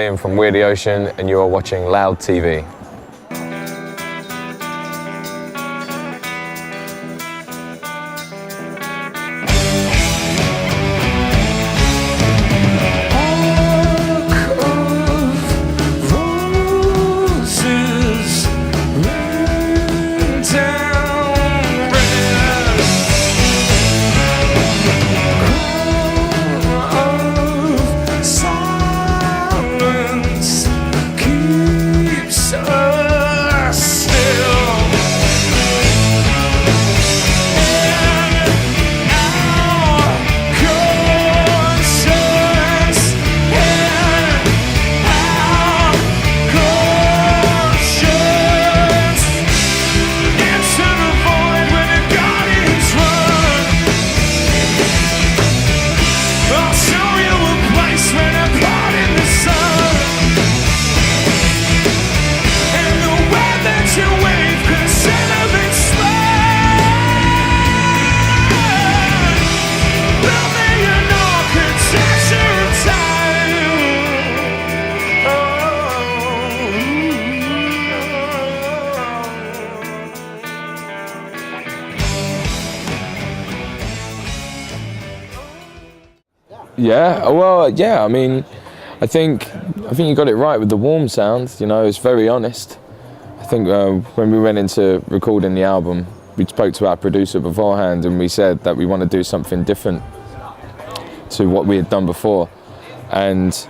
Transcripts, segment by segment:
Liam from Weird the Ocean, and you are watching Loud TV. Yeah, well, yeah. I mean, I think you got it right with the warm sound. You know, it's very honest. I think when we went into recording the album, we spoke to our producer beforehand, and we said that we want to do something different to what we had done before. And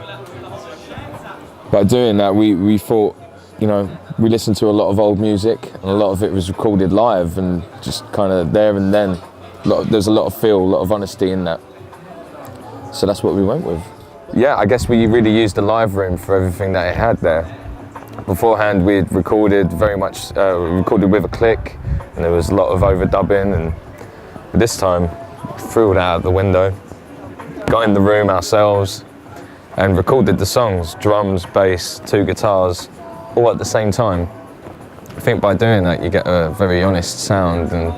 by doing that, we thought, you know, we listened to a lot of old music, and a lot of it was recorded live, and just kind of there and then. There's a lot of feel, a lot of honesty in that. So that's what we went with. Yeah, I guess we really used the live room for everything that it had there. Beforehand, we'd recorded very much, recorded with a click, and there was a lot of overdubbing, and this time, threw it out the window, got in the room ourselves, and recorded the songs, drums, bass, 2 guitars, all at the same time. I think by doing that, you get a very honest sound, and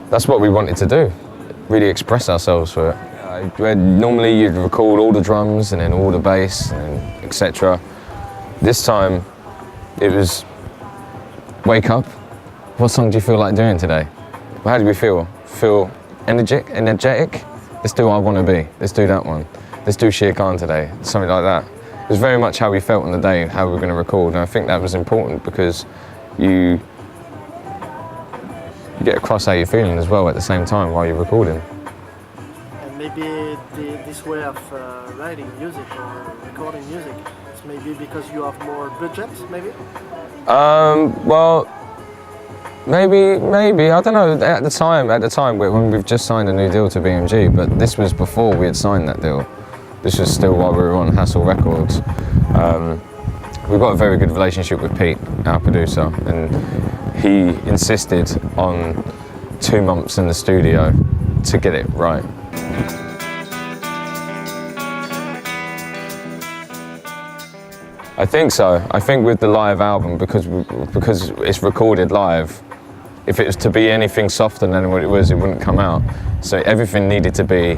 that's what we wanted to do, really express ourselves for it. Normally you'd record all the drums and then all the bass and etc. This time it was wake up, what song do you feel like doing today? Well, how do we feel? Feel energetic? Let's do I Want to Be, let's do that one. Let's do Shere Khan today, something like that. It was very much how we felt on the day, how we were going to record, and I think that was important because you get across how you're feeling as well at the same time while you're recording. Maybe this way of writing music or recording music, it's maybe because you have more budget, maybe? Well, maybe, I don't know, at the time when we've just signed a new deal to BMG, but this was before we had signed that deal. This was still while we were on Hassle Records. We've got a very good relationship with Pete, our producer, and he insisted on 2 months in the studio to get it right. I think so. I think with the live album, because it's recorded live, if it was to be anything softer than what it was, it wouldn't come out. So everything needed to be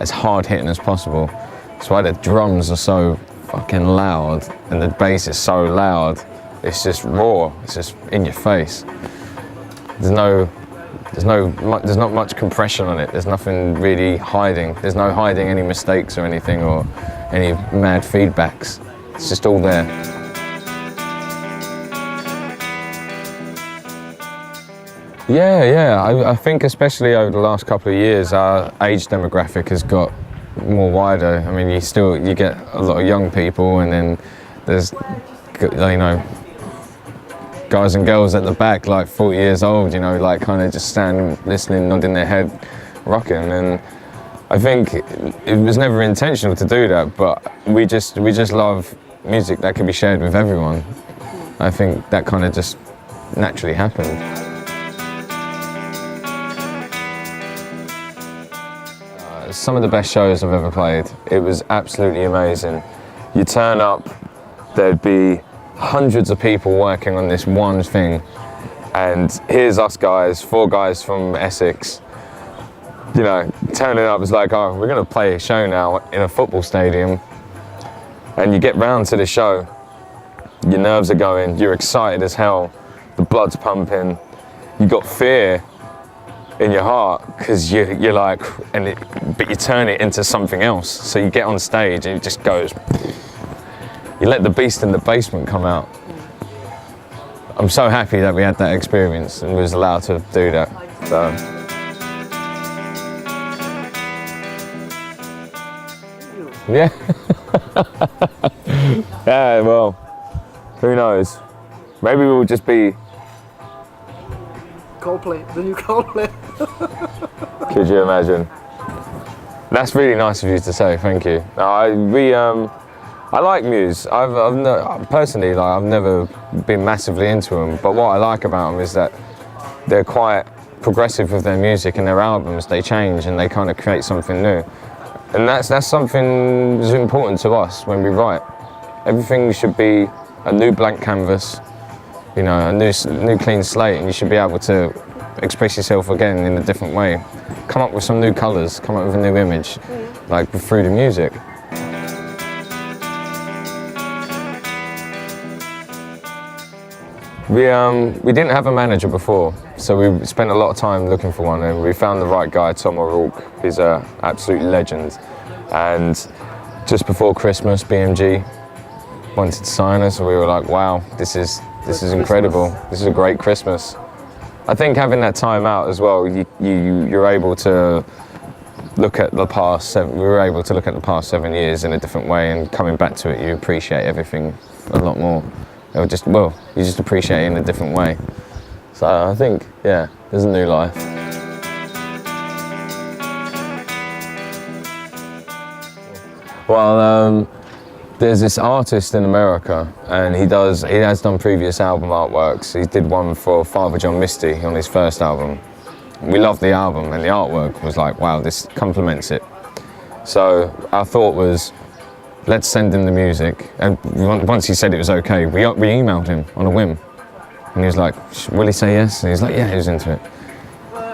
as hard hitting as possible. That's why the drums are so fucking loud and the bass is so loud. It's just raw. It's just in your face. There's not much compression on it. There's nothing really hiding. There's no hiding any mistakes or anything or any mad feedbacks. It's just all there. Yeah. I think especially over the last couple of years, our age demographic has got more wider. I mean, you get a lot of young people, and then there's, you know, guys and girls at the back, like 40 years old, you know, like kind of just standing, listening, nodding their head, rocking. And I think it was never intentional to do that, but we just love music that can be shared with everyone. I think that kind of just naturally happened. Some of the best shows I've ever played. It was absolutely amazing. You turn up, there'd be hundreds of people working on this one thing, and here's us guys, 4 guys from Essex, you know, turning up. It's like, oh, we're gonna play a show now in a football stadium. And you get round to the show, your nerves are going, you're excited as hell, the blood's pumping, you got fear in your heart because you're like, but you turn it into something else. So you get on stage and it just goes, you let the beast in the basement come out. I'm so happy that we had that experience and was allowed to do that. So. Yeah. Yeah, well, who knows? Maybe we'll just be. Coldplay, the new Coldplay. Could you imagine? That's really nice of you to say. Thank you. I like Muse. Personally, like, I've never been massively into them, but what I like about them is that they're quite progressive with their music and their albums. They change and they kind of create something new, and that's something that's important to us when we write. Everything should be a new blank canvas, you know, a new clean slate, and you should be able to express yourself again in a different way. Come up with some new colours, come up with a new image, like through the music. We didn't have a manager before, so we spent a lot of time looking for one, and we found the right guy, Tom O'Rourke. He's an absolute legend. And just before Christmas, BMG wanted to sign us, and we were like, wow, this is incredible. This is a great Christmas. I think having that time out as well, you're able to look at the past we were able to look at the past 7 years in a different way, and coming back to it, you appreciate everything a lot more. You just appreciate it in a different way. So I think, yeah, there's a new life. Well, there's this artist in America, and he has done previous album artworks. He did one for Father John Misty on his first album. We loved the album, and the artwork was like, wow, this complements it. So our thought was, let's send him the music. And once he said it was okay, we emailed him on a whim. And he was like, will he say yes? And he was like, yeah, he was into it.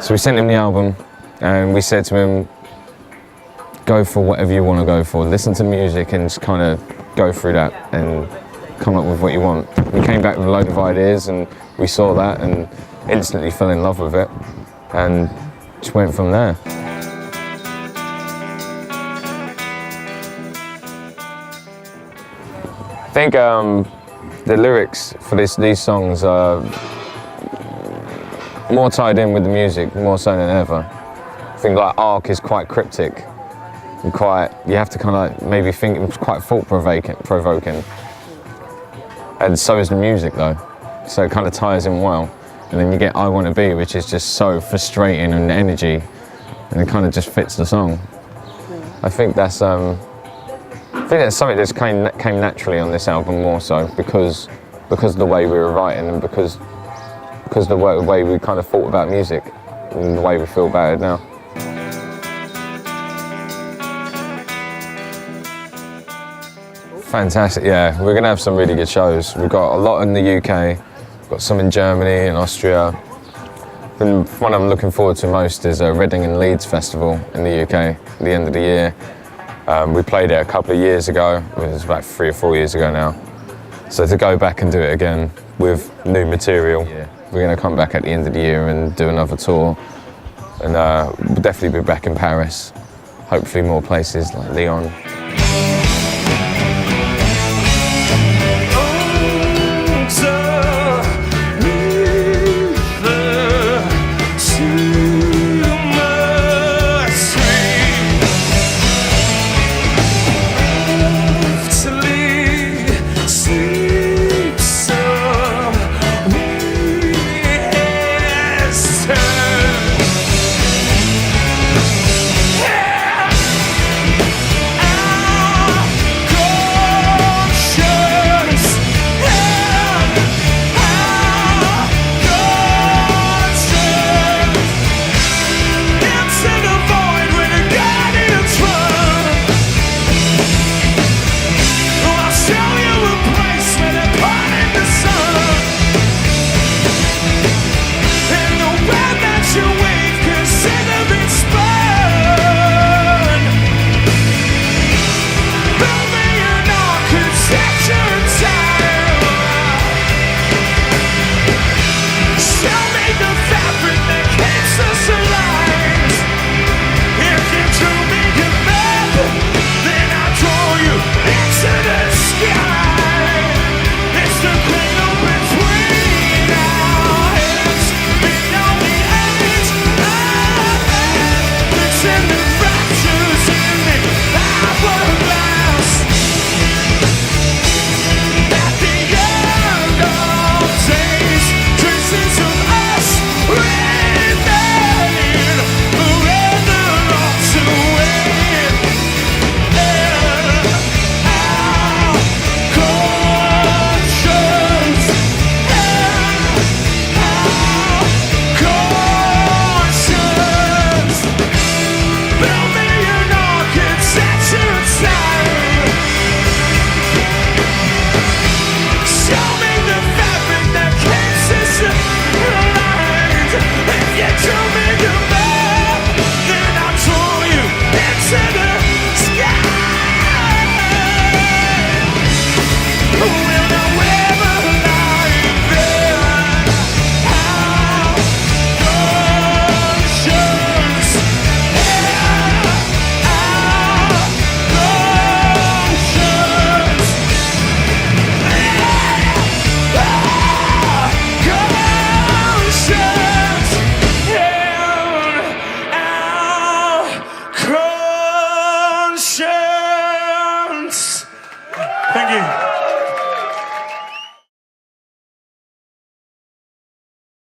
So we sent him the album, and we said to him, go for whatever you want to go for. Listen to music and just kind of go through that and come up with what you want. We came back with a load of ideas, and we saw that and instantly fell in love with it, and just went from there. I think the lyrics for these songs are more tied in with the music, more so than ever. I think like Arc is quite cryptic, and you have to kind of maybe think it's quite thought-provoking. And so is the music though, so it kind of ties in well. And then you get I Wanna Be, which is just so frustrating and energy, and it kind of just fits the song. I think that's something that came naturally on this album more so because of the way we were writing, and because the way we kind of thought about music and the way we feel about it now. Fantastic, yeah. We're gonna have some really good shows. We've got a lot in the UK, we've got some in Germany and Austria. And one I'm looking forward to most is a Reading and Leeds festival in the UK at the end of the year. We played it a couple of years ago. It was about 3 or 4 years ago now. So to go back and do it again with new material, we're going to come back at the end of the year and do another tour. And we'll definitely be back in Paris. Hopefully more places like Lyon. Thank you.